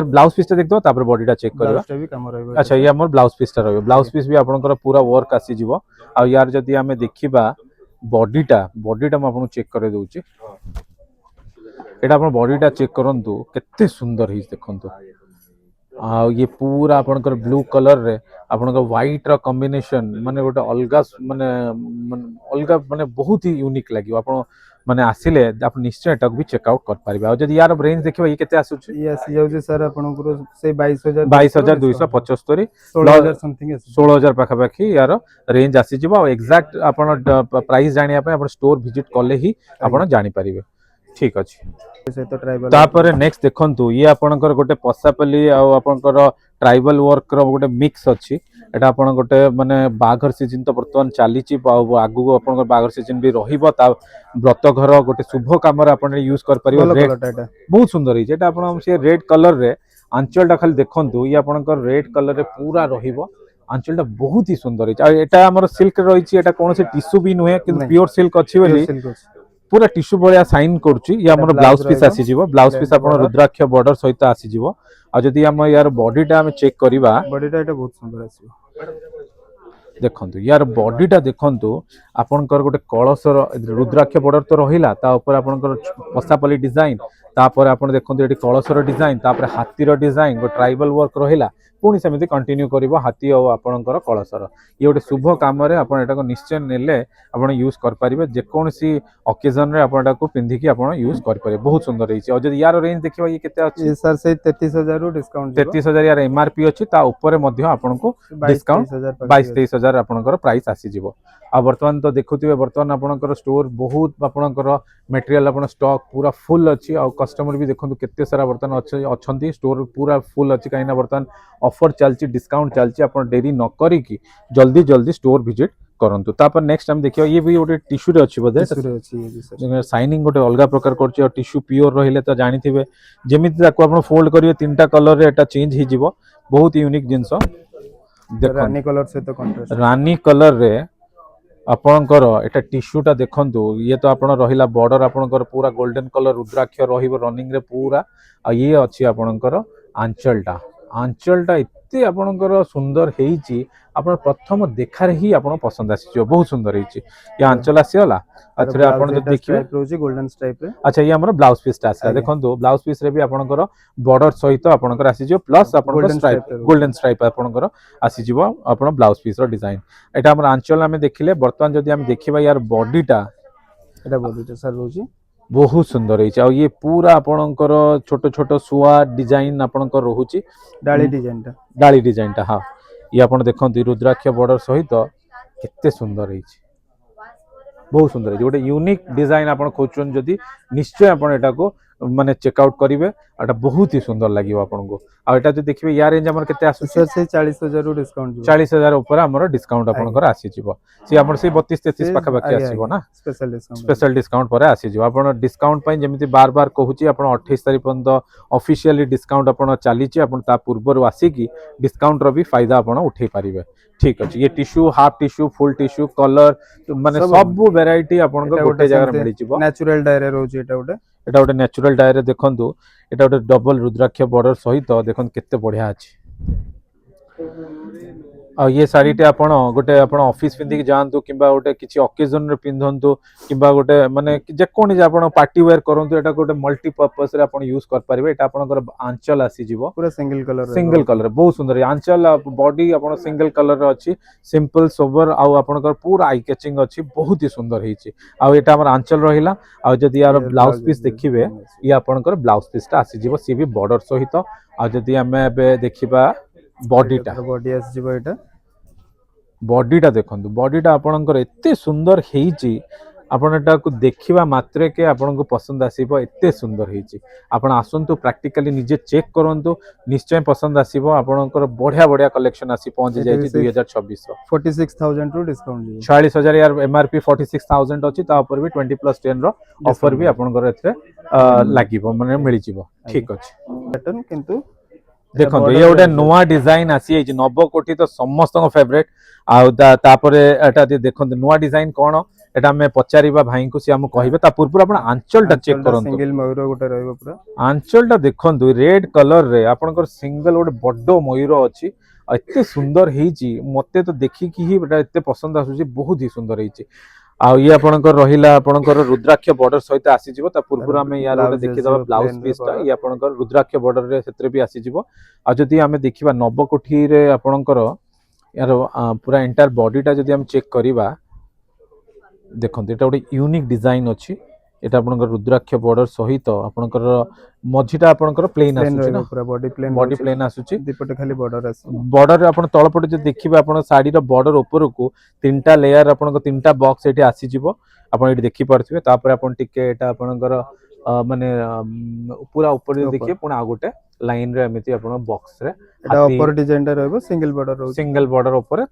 ब्लाउज पीस टा देखदो तापर बॉडी टा चेक करबा ब्लाउज भी काम रहइबो अच्छा ये हमर ब्लाउज पीस टा रहबे ब्लाउज पीस भी आपनकर पूरा वर्क आसी जिवो आ यार जदी हमें देखिबा बॉडी टा हम आपन चेक करे दोउची एटा आपण बॉडी टा चेक करंतु केते सुंदर हिच देखंतु आ ये पूरा आपनकर ब्लू कलर रे आपनकर व्हाइट रा कॉम्बिनेशन माने गोटे अलगा माने अलगा माने बहुत ही यूनिक लागि आपण माने आसिले आप निश्चय टक भी चेकआउट कर पारिबे आ जदी यार रेंज देखिबा ये केते आसुछ ये आसी जाउ जे सर आपनकर से 22,275 16,000 समथिंग 16,000 पाखा पाखी यार रेंज आसी जिवो एग्जैक्ट आपण प्राइस जानिया पे आपण स्टोर विजिट करले ही आपण जानि पारिबे ठीक अछि से तो ट्राइबल तापर नेक्स्ट देखंतु ये आपनकर गोटे पसापली आ आपनकर ट्राइबल वर्क रो गोटे मिक्स अछि एटा आपण गोटे माने बाघर सीजन तो वर्तमान चाली छि आगु आपनकर बाघर सीजन भी रहिबो ता व्रत घर गोटे शुभ काम रे आपण यूज कर परिबो बहुत सुंदर हिच एटा आपण से रेड कलर रे आंचल टा खाली देखंतु ये आपनकर रेड कलर रे पूरा रहिबो आंचल टा बहुत ही सुंदर हिच आ एटा हमर सिल्क रही छि एटा कोन से टिश्यू भी नुहे कि प्योर सिल्क अछि बोली पूरा टिश्यू बळिया साइन करछि ये हमर ब्लाउज पीस आसी जिवो ब्लाउज पीस आपण रुद्राक्ष बॉर्डर सहित आसी जिवो आ जदी हम यार बॉडी टा हम चेक करिबा बॉडी टा एटा बहुत सुंदर आसी देखंतु यार बॉडी टा देखंतु आपनकर गोटे कळसर रुद्राक्ष बॉर्डर तो रहिला ता ऊपर आपनकर पसापली डिजाइन तापर आपण देखंतु एटी कळसर डिजाइन तापर हाथीर डिजाइन गो ट्राइबल वर्क रहिला पुणी सेमिति कंटिन्यू करिवो हाथी और आपनकर कळसर ये गोटे शुभ काम रे आपण एटा को निश्चय नेले आपण यूज कर परिबे जे कोनसी ओकेजन रे आपण एटा को पिंधी की आपण यूज कर परिबे बहुत सुंदर हिची और जदी यार रेंज देखिबा ये केते अछि ये सर से 33,000 रु डिस्काउंट 33,000 यार एमआरपी अछि ता ऊपर मध्ये आपण को डिस्काउंट 22,000 आपनकर प्राइस आसी जिवो आ वर्तमान तो देखुथिबे वर्तमान आपनकर स्टोर बहुत आपनकर मटेरियल आपण स्टॉक पूरा फुल अछि आ कस्टमर भी देखंतु केते सारा वर्तमान अछंती स्टोर पूरा फुल अछि काइना वर्तमान ऑफर चलची डिस्काउंट चलची आपण डेरी न करी की जल्दी जल्दी स्टोर विजिट करंतु तापर नेक्स्ट हम देखियो ये भी गोटे टिश्यू रे अछि बदे टिश्यू रे अछि ये सर साइनिंग गोटे अलगा प्रकार करछि और टिश्यू प्योर रहिले त जानिथिबे जेमिति ताको आपण फोल्ड करियो तीनटा कलर रे एटा चेंज हि जिवो बहुत यूनिक जिंस देखो रानी कलर से तो कंट्रास्ट रानी कलर रे ଆପଣଙ୍କର ଏଟା ଟିସ୍ୟୁଟା ଦେଖନ୍ତୁ ଇଏ ତ ଆପଣ ରହିଲା ବର୍ଡର ଆପଣଙ୍କର ପୁରା ଗୋଲ୍ଡେନ କଲର ରୁଦ୍ରାକ୍ଷ ରହିବ ରନିଂ ରେ ପୁରା ଆଉ ଇଏ ଅଛି ଆପଣଙ୍କର ଆଞ୍ଚଲଟା ଏତେ ଆପଣଙ୍କର ସୁନ୍ଦର ହେଇଛି ଆପଣ ପ୍ରଥମ ଦେଖାରେ ହିଁ ଆପଣ ପସନ୍ଦ ଆସିଯିବ ବହୁତ ସୁନ୍ଦର ହେଇଛି ଏ ଆଞ୍ଚଲ ଆସିଗଲା ଆଛରେ ଆପଣ ଯଦି ଦେଖିବେ ଷ୍ଟ୍ରାଇପ ରହୁଛି ଗୋଲ୍ଡେନ ଷ୍ଟ୍ରାଇପ ରେ। ଆଚ୍ଛା ଇଏ ଆମର ବ୍ଲାଉଜ ପିସ୍ ଟା ଆସିଲା ଆଜ୍ଞା। ଦେଖନ୍ତୁ ବ୍ଲାଉଜ ପିସ୍ ରେ ବି ଆପଣଙ୍କର ବର୍ଡର ସହିତ ଆପଣଙ୍କର ଆସିଯିବ ପ୍ଲସ୍ ଆପଣଙ୍କର Golden ଷ୍ଟ୍ରାଇପ stripe ରେ ରହୁଛି। ଗୋଲ୍ଡେନ ଷ୍ଟ୍ରାଇପ ଆପଣଙ୍କର ଆସିଯିବ ଆପଣ ବ୍ଲାଉଜ ପିସ୍ ର ଡିଜାଇନ ଏଟା ଆମର ଆଞ୍ଚଲ ଆମେ ଦେଖିଲେ ବର୍ତ୍ତମାନ ଯଦି ଆମେ ଦେଖିବା ୟାର ବଡିଟା ଏଟା ବଡିଟା ସାର୍ ରହୁଛି। ବହୁତ ସୁନ୍ଦର ହେଇଛି ଆଉ ଇଏ ପୁରା ଆପଣଙ୍କର ଛୋଟ ଛୋଟ ଶୁଆ ଡିଜାଇନ ଆପଣଙ୍କର ରହୁଛି ଡାଳି ଡିଜାଇନ ଟା। ଡାଳି ଡିଜାଇନଟା ହଁ ଇଏ ଆପଣ ଦେଖନ୍ତୁ ରୁଦ୍ରାକ୍ଷ ବର୍ଡର ସହିତ କେତେ ସୁନ୍ଦର ହେଇଛି ବହୁତ ସୁନ୍ଦର ହେଇଛି ଗୋଟେ ୟୁନିକ୍ ଡିଜାଇନ ଆପଣ ଖୋଜୁଛନ୍ତି ଯଦି ନିଶ୍ଚୟ ଆପଣ ଏଟାକୁ ମାନେ ଚେକଆଉଟ୍ କରିବେ ଏଟା ବହୁତ ହି ସୁନ୍ଦର ଲାଗିବ ଆପଣଙ୍କୁ ଆଉ ଏଟା ଯଦି ଦେଖିବେ ୟା ରେଞ୍ଜ ଆମର କେତେ ଆସୁଛି ସାର୍ ସେଇ 40,000 ରୁ ଡିସକାଉଣ୍ଟ ଯିବ। 40,000 ଉପରେ ଆମର ଡିସକାଉଣ୍ଟ ଆପଣଙ୍କର ଆସିଯିବ ସେ ଆମର ସେଇ 32-33 ପାଖାପାଖି ଆଜ୍ଞା ଆସିବ ଆଜ୍ଞା ନା ସ୍ପେଶାଲ ଡିସକାଉଣ୍ଟ। ସ୍ପେଶାଲ ଡିସକାଉଣ୍ଟ ପରେ ଆସିଯିବ ଆପଣ ଡିସକାଉଣ୍ଟ ପାଇଁ ଯେମିତି ବାର ବାର କହୁଛି ଆପଣ 28 ତାରିଖ ପର୍ଯ୍ୟନ୍ତ ଅଫିସିଆଲି ଡିସକାଉଣ୍ଟ ଆପଣ ଚାଲିଛି ଆପଣ ତା ପୂର୍ବରୁ ଆସିକି ଡିସକାଉଣ୍ଟର ବି ଫାଇଦା ଆପଣ ଉଠେଇ ପାରିବେ ଠିକ ଅଛି ଇଏ ଟିସ୍ୟୁ ହାଫ ଟିସ୍ୟୁ ଫୁଲ ଟିସ୍ୟୁ କଲର ମାନେ ସବୁ ଭେରାଇଟି ଆପଣଙ୍କ ଗୋଟେ ଜାଗାରେ ମିଳିଯିବ ନ୍ୟାଚୁରାଲ ଡାଇରେ ରହୁଛି ଏଟା ଗୋଟେ। ଏଟା ଗୋଟେ ନ୍ୟାଚୁରାଲ ଡାଏରେ ଦେଖନ୍ତୁ ଏଟା ଗୋଟେ ଡବଲ ରୁଦ୍ରାକ୍ଷ ବର୍ଡର ସହିତ ଦେଖନ୍ତୁ କେତେ ବଢିଆ ଅଛି ଆଉ ଇଏ ଶାଢୀଟି ଆପଣ ଗୋଟେ ଆପଣ ଅଫିସ ପିନ୍ଧିକି ଯାଆନ୍ତୁ କିମ୍ବା ଗୋଟେ କିଛି ଅକେଜନରେ ପିନ୍ଧନ୍ତୁ କିମ୍ବା ଗୋଟେ ମାନେ ଯେକୌଣସି ଆପଣ ପାର୍ଟି ୱେର କରନ୍ତୁ ଏଟା ଗୋଟେ ମଲ୍ଟିପର୍ପସ ରେ ଆପଣ ୟୁଜ କରିପାରିବେ ଏଟା ଆପଣଙ୍କର ଆଞ୍ଚଲ ଆସିଯିବ ପୁରା ସିଙ୍ଗଲ କଲର ସିଙ୍ଗଲ କଲର ବହୁତ ସୁନ୍ଦର ଆଞ୍ଚଲ ବଡି ଆପଣ ସିଙ୍ଗଲ କଲର ଅଛି ସିମ୍ପଲ સોબર ଆଉ ଆପଣଙ୍କର ପୁରା ଆଇ କ୍ୟାଚିଂ ଅଛି ବହୁତ ହି ସୁନ୍ଦର ହେଇଛି ଆଉ ଏଟା ଆମର ଆଞ୍ଚଲ ରହିଲା ଆଉ ଯଦି ୟାର ବ୍ଲାଉଜ ପିସ୍ ଦେଖିବେ ଇଏ ଆପଣଙ୍କର ବ୍ଲାଉଜ ପିସ୍ ଟା ଆସିଯିବ ସିଏ ବି ବର୍ଡର ସହିତ ଆଉ ଯଦି ଆମେ ଏବେ ଦେଖିବା ବଡିଟା ବଡି ଆସିଯିବ ଏଟା। ବଡିଟା ଦେଖନ୍ତୁ ବଡିଟା ଆପଣଙ୍କର ଏତେ ସୁନ୍ଦର ହେଇଛି ଆପଣ ଏଟାକୁ ଦେଖିବା ମାତ୍ରକେ ଆପଣଙ୍କୁ ପସନ୍ଦ ଆସିବ ଏତେ ସୁନ୍ଦର ହେଇଛି ଆପଣ ଆସନ୍ତୁ ପ୍ରାକ୍ଟିକାଲି ନିଜେ ଚେକ୍ କରନ୍ତୁ ନିଶ୍ଚୟ ପସନ୍ଦ ଆସିବ ଆପଣଙ୍କର ବଢିଆ ବଢିଆ କଲେକ୍ସନ ଆସି ପହଞ୍ଚି ଏଟା ଯାଇଛି ବି ସେଇ 2026 46,000 ରୁ ଡିସକାଉଣ୍ଟ ଯିବ। 46,000 ୟାର ଏମଆରପି 46,000 ଅଛି ତା ଉପରେ ବି 20+10 ର ଅଫର ବି ଆପଣଙ୍କର ଏଥିରେ ଲାଗିବ ମାନେ ମିଳିଯିବ ଠିକ ଅଛି ପ୍ୟାଟର୍ନ କିନ୍ତୁ ଦେଖନ୍ତୁ ଇଏ ଗୋଟେ ନୂଆ ଡିଜାଇନ ଆସିଯାଇଛି ନବକୋଟି ତ ସମସ୍ତଙ୍କ ଫେଭରେଟ ଆଉ ତାପରେ ଏଟା ଦେଖନ୍ତୁ ନୂଆ ଡିଜାଇନ କଣ ଏଟା ଆମେ ପଚାରିବା ଭାଇଙ୍କୁ ସେ ଆମକୁ କହିବେ ତା ପୂର୍ବରୁ ଆପଣ ଆଞ୍ଚଲଟା ଚେକ୍ କରନ୍ତୁ ସିଙ୍ଗଲ ମୟୁର ଗୋଟେ ରହିବ ପୁରା। ଆଞ୍ଚଲଟା ଦେଖନ୍ତୁ ରେଡ କଲର ରେ ଆପଣଙ୍କର ସିଙ୍ଗଲ ଗୋଟେ ବଡ ମୟୂର ଅଛି ଆଉ ଏତେ ସୁନ୍ଦର ହେଇଛି ମତେ ତ ଦେଖିକି ହିଁ ଏଟା ଏତେ ପସନ୍ଦ ଆସୁଛି ବହୁତ ହି ସୁନ୍ଦର ହେଇଛି ଆଉ ଇଏ ଆପଣଙ୍କର ରହିଲା ଆପଣଙ୍କର ରୁଦ୍ରାକ୍ଷ ବର୍ଡର ସହିତ ଆସିଯିବ ତା ପୂର୍ବରୁ ଆମେ ୟାର ଗୋଟେ ଦେଖିଦବା ବ୍ଲାଉଜ ପିସ୍ ଟା ଇଏ ଆପଣଙ୍କର ରୁଦ୍ରାକ୍ଷ ବର୍ଡରରେ ସେଥିରେ ବି ଆସିଯିବ ଆଉ ଯଦି ଆମେ ଦେଖିବା ନବକୋଠିରେ ଆପଣଙ୍କର ୟାର ପୁରା ଏଣ୍ଟାର ବଡିଟା ଯଦି ଆମେ ଚେକ୍ କରିବା ଦେଖନ୍ତୁ ଏଟା ଗୋଟେ ୟୁନିକ୍ ଡିଜାଇନ ଅଛି এটা ଆପଣଙ୍କର ରୁଦ୍ରାକ୍ଷ ବର୍ଡର ସହିତ ଆପଣଙ୍କର ମଝିଟା ଆପଣଙ୍କର ପ୍ଲେନ୍ ଆସୁଛି ନା ପୁରା ବଡି ପ୍ଲେନ୍ ଆସୁଛି ଦୀପଟେ ଖାଲି ବର୍ଡର ଆସିବ। ବର୍ଡରରେ ଆପଣ ତଳପଟେ ଯଦି ଦେଖିବେ ଆପଣ ଶାଢୀର ବର୍ଡର ଉପରକୁ ତିନିଟା ଲେୟାର ଆପଣଙ୍କ ତିନିଟା ବକ୍ସ ଏଠି ଆସିଯିବ ଆପଣ ଏଠି ଦେଖିପାରୁଥିବେ ତାପରେ ଆପଣ ଟିକେ ଏଟା ଆପଣଙ୍କର ମାନେ ପୁରା ଉପରେ ଯଦି ଦେଖିବେ ପୁଣି ଆଉ ଗୋଟେ ଲାଇନ ରେ ଏମିତି ଆପଣ ବକ୍ସ ରେ এটা অপর ডিজাইনটা ରହିବ সিঙ্গেল বর্ডর ରହୁଛି। ସିଙ୍ଗଲ ବର୍ଡର ଉପରେ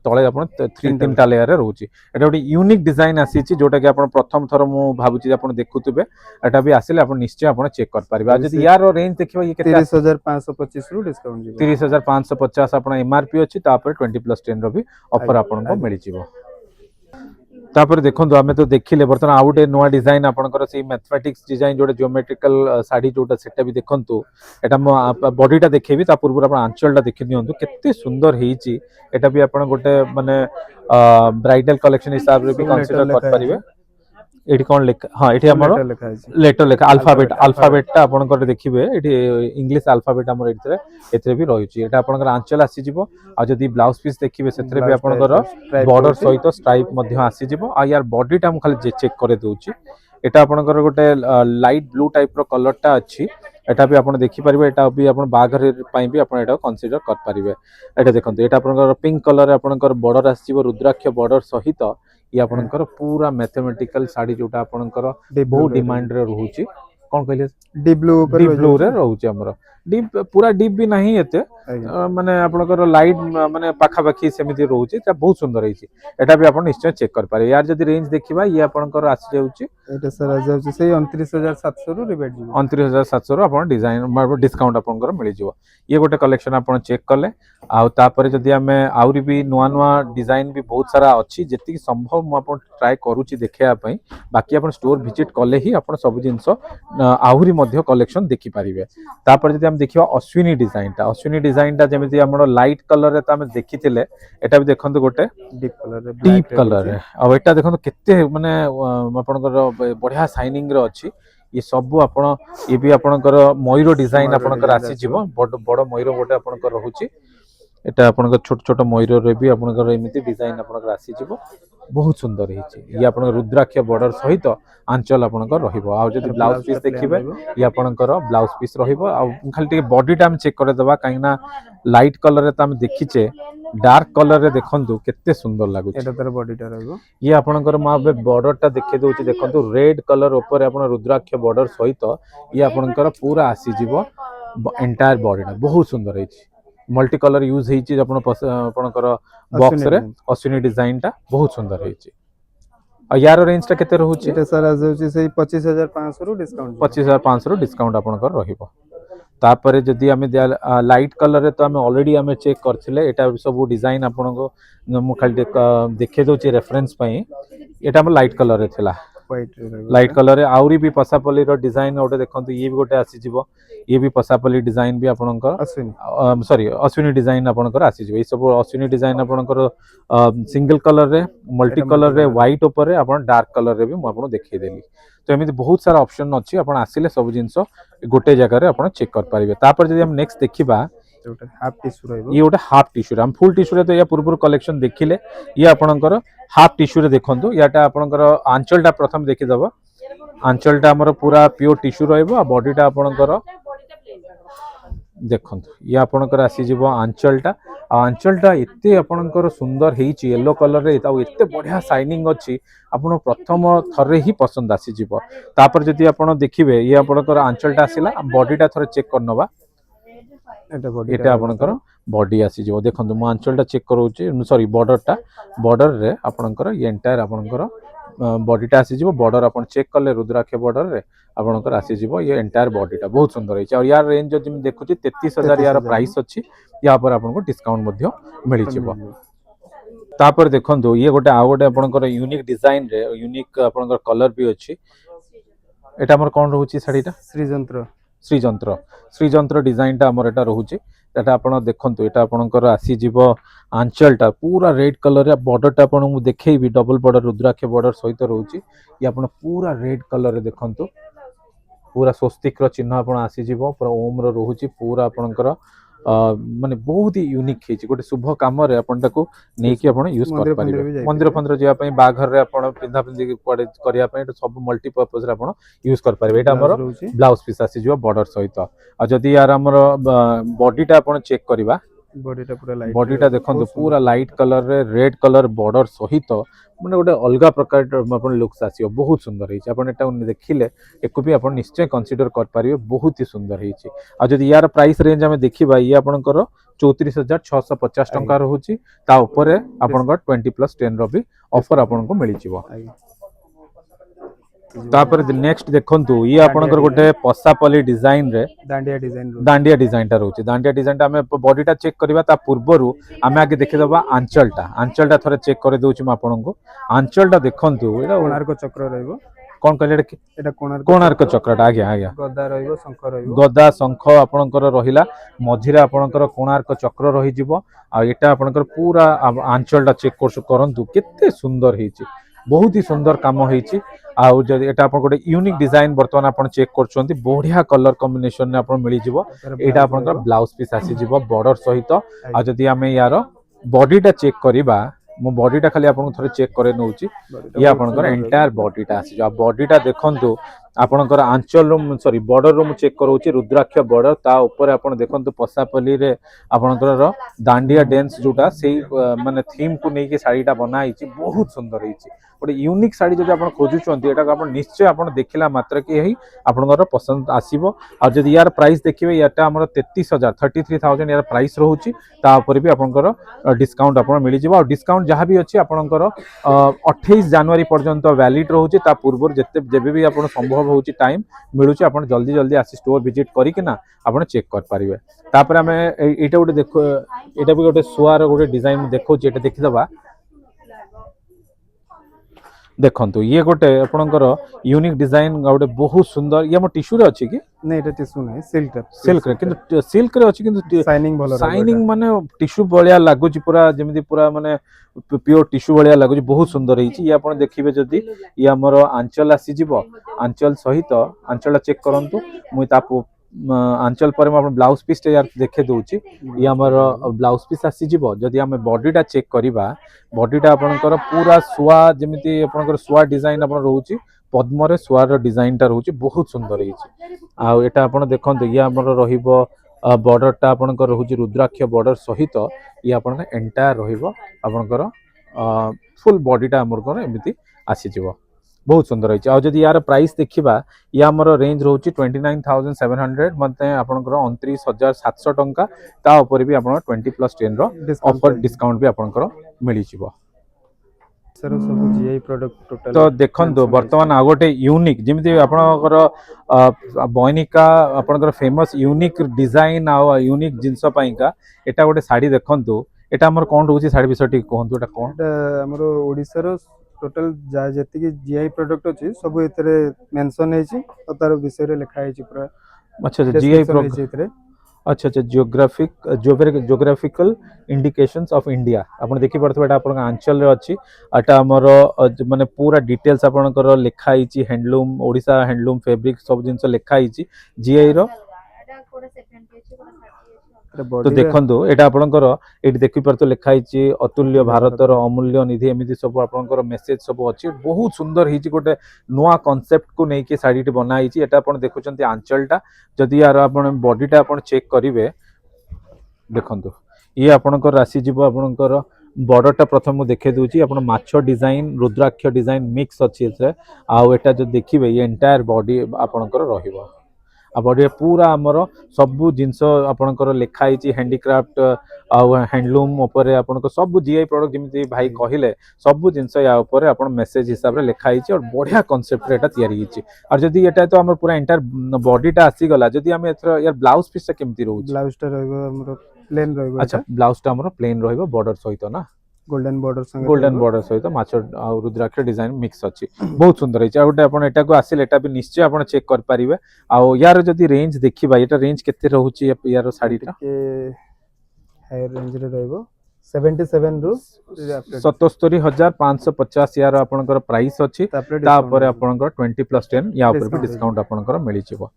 ତଳେ ଆପଣ ତିନିଟା ଲେୟାରରେ ରହୁଛି ଏଟା ଗୋଟେ ୟୁନିକ୍ ଡିଜାଇନ ଆସିଛି ଯୋଉଟା କି ଆପଣ ପ୍ରଥମ ଥର ମୁଁ ଭାବୁଛି ଆପଣ ଦେଖୁଥିବେ ଏଟା ବି ଆସିଲେ ଆପଣ ନିଶ୍ଚୟ ଆପଣ ଚେକ୍ କରିପାରିବେ ଆଉ ଯଦି ୟାର ରେଞ୍ଜ ଦେଖିବା ଇଏ କେତେ 30,525 ରୁ ଡିସକାଉଣ୍ଟ ଯିବ। 30,550 ଆପଣ ଏମଆରପି ଅଛି ତାପରେ 20+10 ର ବି ଅଫର ଆପଣଙ୍କୁ ମିଳିଯିବ ତାପରେ ଦେଖନ୍ତୁ ଆମେ ତ ଦେଖିଲେ ବର୍ତ୍ତମାନ ଆଉ ଗୋଟେ ନୂଆ ଡିଜାଇନ ଆପଣଙ୍କର ସେଇ ମ୍ୟାଥମେଟିକ୍ସ ଡିଜାଇନ ଯୋଉଟା ଜିଓମେଟ୍ରିକାଲ ଶାଢୀ ଯୋଉଟା ସେଟା ବି ଦେଖନ୍ତୁ ଏଟା ମୁଁ ବଡିଟା ଦେଖେଇବି ତା ପୂର୍ବରୁ ଆପଣ ଆଞ୍ଚଲଟା ଦେଖି ନିଅନ୍ତୁ କେତେ ସୁନ୍ଦର ହେଇଛି ଏଟା ବି ଆପଣ ଗୋଟେ ମାନେ ବ୍ରାଇଡାଲ କଲେକ୍ସନ ହିସାବରେ ବି କନସିଡର କରିପାରିବେ ଏଠି କଣ ଲେଖା ହଁ ଏଠି ଆମର ଲେଟର ଲେଖା ଆଲଫାବେଟଟା ଆପଣଙ୍କର ଦେଖିବେ ଏଠି ଇଂଲିଶ ଆଲଫାବେଟ ଆମର ଏଥିରେ ବି ରହିଛି ଏଟା ଆପଣଙ୍କର ଆଞ୍ଚଲ ଆସିଯିବ ଆଉ ଯଦି ବ୍ଲାଉଜ ପିସ୍ ଦେଖିବେ ସେଥିରେ ବି ଆପଣଙ୍କର ବର୍ଡର ସହିତ ଷ୍ଟ୍ରାଇପ ମଧ୍ୟ ଆସିଯିବ ଆଉ ୟାର ବଡିଟା ମୁଁ ଖାଲି ଚେକ୍ କରିଦେଉଛି এটা ଆପଣଙ୍କର ଗୋଟେ ଲାଇଟ୍ ବ୍ଲୁ ଟାଇପର କଲରଟା ଅଛି এটা ବି ଆପଣ ଦେଖିପାରିବେ এটা ବି ଆପଣ ବାହାଘର ପାଇଁ ବି ଆପଣ ଏଟା କନସିଡର କରିପାରିବେ এটা ଦେଖନ୍ତୁ এটা ଆପଣଙ୍କର ପିଙ୍କ କଲର ଆପଣଙ୍କର ବର୍ଡର ଆସିଯିବ ରୁଦ୍ରାକ୍ଷ ବର୍ଡର ସହିତ ଇଏ ଆପଣଙ୍କର ପୁରା ମ୍ୟାଥମେଟିକାଲ ଶାଢୀ ଯୋଉଟା ଆପଣଙ୍କର ବହୁ ଡିମାଣ୍ଡରେ ରହୁଛି कौन कहले डीप ब्लू ऊपर डीप रही ब्लू रे जाउची। रहउची हमर डीप पूरा डीप भी नहीं एते आज्ञा माने आपनकर लाइट माने पाखापाखी सेमिति रहउची ता बहुत सुंदर हेची एटा भी आपण निश्चय चेक कर पारे यार जदी रेंज देखिबा ये आपनकर आसी जाउची एटा सर आ जाउची से 29700 रु रिबेट जी 29,700 आपण डिजाइन डिस्काउंट आपनकर मिली जिवो ये गोटे कलेक्शन आपण चेक कले आ तापर जदी हमें आउरी भी नुआ नुआ डिजाइन भी बहुत सारा अछि जेति संभव मु आपण ट्राई करूची देखिया पई बाकी आपण स्टोर विजिट कले ही आपण सब जिंस आहुरी मध्य कलेक्शन देखि पारिबे तापर जदी हम देखिबा अश्विनी डिजाइन ता जेमिति हमर लाइट कलर रे त हम देखिथिले एटा भी देखंतु गोटे डीप कलर रे डीप कलर रे अब एटा देखंतु केते माने आपनकर बढ़िया शाइनिंग रे अछि ये सब आपण ये भी आपनकर मयूर डिजाइन मयूर आपनकर design आसी जिवो बड़ बड़ मयूर गोटे आपनकर रहउची एटा आपनकर छोट छोट मयूर रे भी आपनकर एमिति डिजाइन आपनकर आसी जिवो बहुत सुंदर हेची ये आपनकर रुद्राक्ष बॉर्डर सहित आंचल आपनकर रहिबो आ जदी ब्लाउज पीस देखिबे ये आपनकर ब्लाउज पीस रहिबो आ खाली टे बॉडी टा हम चेक करे दबा काइना लाइट कलर रे त हम देखिचे डार्क कलर रे देखंतु केते सुंदर लागुची एटा तर बॉडी टा रहबो ये आपनकर मा बे बॉर्डर टा देखि दउची देखंतु रेड कलर ऊपर आपण रुद्राक्ष बॉर्डर सहित ये आपनकर पूरा आसी जिवो एंटायर बॉडी टा बहुत सुंदर हेची मल्टी कलर यूज हेची आपनकर बॉक्स रे अश्विनी डिजाइन टा बहुत सुंदर हेची आ यार रेंज टा केते रहउची एटा सर आ जाउची से 25500 रु डिस्काउंट 25,500 रु डिस्काउंट आपनकर रहिबो तापरे जदी हमें लाइट कलर रे तो हमें ऑलरेडी हमें चेक करथिले एटा सब डिजाइन आपनको मु खाली देखे दउची रेफरेंस पई एटा हम लाइट कलर रे थिला व्हाइट रे रहबो लाइट कलर रे आउरी भी पसापल्ली रो डिजाइन गोटे देखंतु ये भी गोटे आसी जिवो ये भी पसापल्ली डिजाइन भी आपनकर अश्विनी सॉरी अश्विनी डिजाइन आपनकर आसी जिवो ए सब अश्विनी डिजाइन आपनकर सिंगल कलर रे मल्टी कलर रे व्हाइट ऊपर रे आपन डार्क कलर रे भी मु आपन देखै देली तो एमिति बहुत सारा ऑप्शन अछि आपन आसिले सब जिंस गोटे जगह रे आपन चेक कर पारिबे तापर जदी हम नेक्स्ट देखिबा जोटा हाफ टिश्यू रहबो ये गोटे हाफ टिश्यू हम फुल टिश्यू रे तो या पूर्व कलेक्शन देखिले ये आपनकर हाफ टिश्यू रे देखंतु याटा आपनकर आंचलटा प्रथम देखि दबो आंचलटा हमर पूरा प्योर टिश्यू रहबो आ बॉडीटा आपनकर देखंतु ये आपनकर आसी जिवो आंचलटा एते आपनकर सुंदर हेची येलो कलर रे ता एते बढ़िया शाइनिंग अछि आपण प्रथम थरे ही पसंद आसी जिवो तापर जदी आपण देखिबे ये आपनकर आंचलटा आसीला बॉडीटा थरे चेक करनबा एटा बॉडी एटा आपनकर बॉडी आसी जिवो देखंतु मु आंचलटा चेक करूची सॉरी बॉर्डर रे आपनकर ये एंटायर आपनकर बॉडीटा आसी जिवो बॉर्डर आपण चेक करले रुद्राक्ष बॉर्डर रे आपनकर आसी जिवो ये एंटायर बॉडीटा बहुत सुंदर हेची और यार रेंज जदि देखुची 33,000 यार प्राइस अछि या पर आपनको डिस्काउंट मध्ये मिली जिवो तापर देखंतु ये गोटे आ गोटे आपनकर यूनिक डिजाइन रे यूनिक आपनकर कलर भी अछि एटा हमर कोन रहउची साडीटा श्रीजंत्र डिजाइन टा हमर एटा रहउची एटा आपण देखंतु एटा आपनकर आसी जिवो आंचलटा पूरा रेड कलर रे बॉर्डर टा आपण मु देखैबी डबल बॉर्डर रुद्राक्ष बॉर्डर सहित रहउची ये आपण पूरा रेड कलर रे देखंतु पूरा स्वस्तिक रो चिन्ह आपण आसी जिवो पूरा ओम रो रहउची पूरा आपनकर माने बहुत ही यूनिक हेची गोटे शुभ काम रे आपण ताको नै कि आपण यूज कर पारिबे मंदिर फंदिर जिया पई बाघर रे आपण पिंधा पिंधी पड़े करिया पई सब मल्टी पर्पस रे आपण यूज कर पारिबे एटा हमर ब्लाउज पीस आसी जिवो बॉर्डर सहित आ जदी यार हमर बॉडीटा आपण चेक करबा बॉडीटा देखंतु पूरा लाइट कलर रे रेड कलर बॉर्डर सहित माने गोटे अलगा प्रकार अपन लुक्स आसीयो बहुत सुंदर हेची अपन एटा देखिले एको भी अपन निश्चय कंसीडर कर पारिबे बहुत ही सुंदर हेची आ जदी यार प्राइस रेंज हमें देखिबा ये आपनकर 34,650 टंका रहउची ता ऊपर आपनकर 20+10 रो भी ऑफर आपनको मिली जिवो तापर नेक्स्ट देखंतु ये आपनकर गोटे पसापली डिजाइन रे दांडिया डिजाइन टा रहउची दांडिया डिजाइन टा हमें बॉडीटा चेक करबा ता पूर्वरु हमें आगे देखि दबा आंचलटा थरे चेक करे दउची म आपनको आंचलटा देखंतु एटा कोणार्क चक्र रहबो कोन कहले एटा कोणार्क चक्रटा आज्ञा गदा रहबो शंख रहबो गदा शंख आपनकर रहिला मझिरे आपनकर कोणार्क चक्र रहि जिवो आ एटा आपनकर पूरा आंचलटा चेक करंतु केते सुंदर हेची बहुत ही सुंदर काम होईची आउ जदी एटा अपन गोटे यूनिक डिजाइन वर्तमान अपन चेक करछंती बढ़िया कलर कॉम्बिनेशन ने अपन मिली जिवो एटा अपन ब्लाउज पीस आसी जिवो बॉर्डर सहित आ जदी हमें यार बॉडीटा चेक करिबा मो बॉडीटा खाली आपन थरे चेक करे नउची ये आपनकर एंटायर बॉडीटा आसी जा बॉडीटा देखंतु आपनकर आंचल room sorry border room check करूची रुद्राक्ष बॉर्डर ता ऊपर आपन देखंतु पसापली रे आपनकर दांडिया डांस जोटा सेही माने थीम को नेकी साड़ीटा बनाईची बहुत सुंदर हेची गोटे यूनिक शाड़ी जब आप खोजुंट यहाँ निश्चय आप देखला मात्र कि यही आपंकर पसंद आसो आ जब यार प्राइस देखिए यहाँ आम 33,000 33,000 यार प्राइस रोचे तापर भी आपंकर डिस्काउंट आप मिल जाव डिस्काउंट जहाँ भी अच्छी आपंकर 28 जनवरी पर्यंत वैलिड रोचे पूर्व जब भी आप संभव हो टाइम मिलूँ आप जल्दी जल्दी आसी स्टोर विजिट करना आप चेक करेंगे तापर आम यहाँ गोटे देख यहाँ भी गोटे शुआर गोटे डिजाइन देखा ये देखीदबा देखो ये गोटे आपंकर यूनिक डिजाइन गोटे बहुत सुंदर ये टिश्यू रे अच्छी कि नहीं एटा टिश्यू नहीं सिल्क सिल्क रे किंतु सिल्क रे अच्छी किंतु शाइनिंग भलो शाइनिंग माने टिश्यू बलिया लागुची पूरा जेमिति पूरा माने प्योर टिश्यू बलिया लागुची बहुत सुंदर होईची ये आपण देखिबे जदी ये हमर आंचल आसी जिवो आंचल सहित आंचल चेक करंतु मुई तापु आंचल पर ब्लाउज पीस यार देखे दूची ये आमर ब्लाउज पीस आसीज जदि आम बॉडीटा चेक करवा बॉडीटा आपणकर पूरा शुआ जमी आपणकर शुआ डिजाइन आप रोचे पद्म शुआर डिजाइन टा रोचे बहुत सुंदर होटा आप देखते ये आमर बॉर्डरटा आपणकर रोचे रुद्राक्ष बॉर्डर सहित ये आप एंटायर रहा फुल बॉडीटा आमर एमती आसीज बहुत सुंदर होती है जब यार प्राइस देखा ये आमर रेंज रोचे 29,700 मतलब आपंकर 29,700 टंका तापर भी आप 20+10 ऑफर डिस्काउंट भी आपंकर मिल जाव सर सब जीआई प्रोडक्ट टोटल तो देखो बर्तमान आ गोटे यूनिक जमी आपणकर बयनिका आपणकर फेमस यूनिक डिजाइन आ यूनिक जिनस पाइका एटा गोटे शाड़ी देखो एटा हमर कोन रोची शाड़ी विषय टी कहंतु एटा कोन एटा हमर ओडिसा टोटल जा जति जीआई प्रोडक्ट अछि सब एतरे मेंशन हेछि और तार विषय रे लिखा हेछि पूरा अच्छा जीआई प्रोडक्ट अच्छा अच्छा जियोग्राफिकल इंडिकेशंस ऑफ इंडिया आपण देखि परथबे एटा आपण आंचल रे अछि एटा हमर माने पूरा डिटेल्स आपणकर लिखा हेछि हैंडलूम ओडिसा हैंडलूम फैब्रिक सब जिंस लिखा हेछि जीआई रो तो देखो यहाँ आपंकर ये देखी पारे लिखाई अतुल्य भारतर अमूल्य निधि एमती सब आपंकर मेसेज सब अच्छी बहुत सुंदर होती गोटे नुआ कॉन्सेप्ट को लेकिन शाड़ी बनाई एटा आप देखुं आंचलटा जदि यार आप बॉडीटा आप चेक करेंगे देखो ये आपंकर आसीज आपंकर बॉर्डरटा प्रथम मुझे देखे दूची आप माछ डिजाइन रुद्राक्ष डिजाइन मिक्स अच्छी आटा जो देखिए ये एंटायर बॉडी आपंकर रहिबो आ बॉडी पूरा आमर सबू जिनस आपणकर लिखाई हैंडीक्राफ्ट हैंडलूम उपर आपन सब जीआई प्रोडक्ट जमी भाई कहले सबू जिनस या ऊपर आप मेसेज हिसाब से लिखाई और बढ़िया कॉन्सेप्ट रे एटा तैयारी होची और जदी एटा तो हमर पूरा एंटायर बॉडीटा आसी गला जदी हम एथर यार ब्लाउज पीस केमती रहउची ब्लाउजटा रहइबो हमर प्लेन रहइबो अच्छा ब्लाउजटा हमर प्लेन रहइबो बॉर्डर सहित ना गोल्डन बॉर्डर सहित माछ रुद्राक्ष डिजाइन मिक्स अच्छी बहुत सुंदर है गोटे आप एटा को आसिल एटा भी निश्चय आप चेक कर पारिबे आ यार जदी रेंज देखिबा एटा रेंज केते रहउची यार साड़ीटा हाई रेंज रे रहइबो 77 रु 77,550 यार आपनकर प्राइस अच्छी तापर आपनकर 20+10 या ऊपर भी डिस्काउंट आपनकर मिल जिवो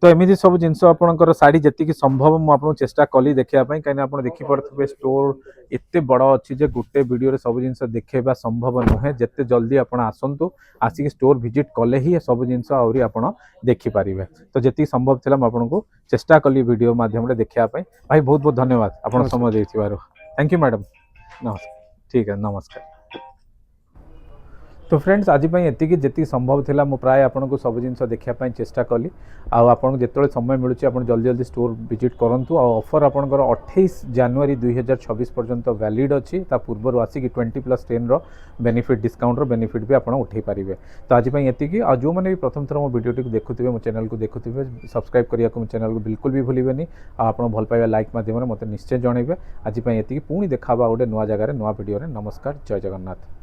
तो एमती सब जिनस आपंकर शाड़ी जी संभव मुझे चेष्टा कली देखापी कहीं आप देखिपे स्टोर एत बड़ अच्छी जे गोटे वीडियो सब जिन देखा संभव नुहे जिते जल्दी आप आसतु आसिक स्टोर विजिट कले ही सब जिनस आहरी आप देखिपारे तो जी संभव थी आपको चेष्टा कली वीडियो माध्यम देखापी भाई बहुत बहुत धन्यवाद आप समय देथिबारु थैंक यू मैडम नमस्कार ठीक है नमस्कार तो फ्रेंड्स आज एतिकी जी संभव थिला मु प्राय आपको सब जिन देखापी चेष्टा कली आपको जिते समय मिलूँ आप जल्दी जल्दी स्टोर विजिट करूँ ऑफर आपंकर 28 जनवरी 2026 पर्यंत वैलिड अच्छी पूर्व आसिक 20+10 बेनिफिट डिस्काउंट बेनिफिट भी आप उठे पारे तो आज एतिकी आ जो मैंने भी प्रथम थर मो वीडियो को देखुवे मो चैनल को देखुवे सब्सक्राइब करिया को मो चैनल को बिल्कुल भी भूलें आप भल पाइबा लाइक माध्यम मत निश्चय जनइबे आज एतिकी पुणी देखा गोटे नुआ जगार नुआ वीडियो नमस्कार जय जगन्नाथ।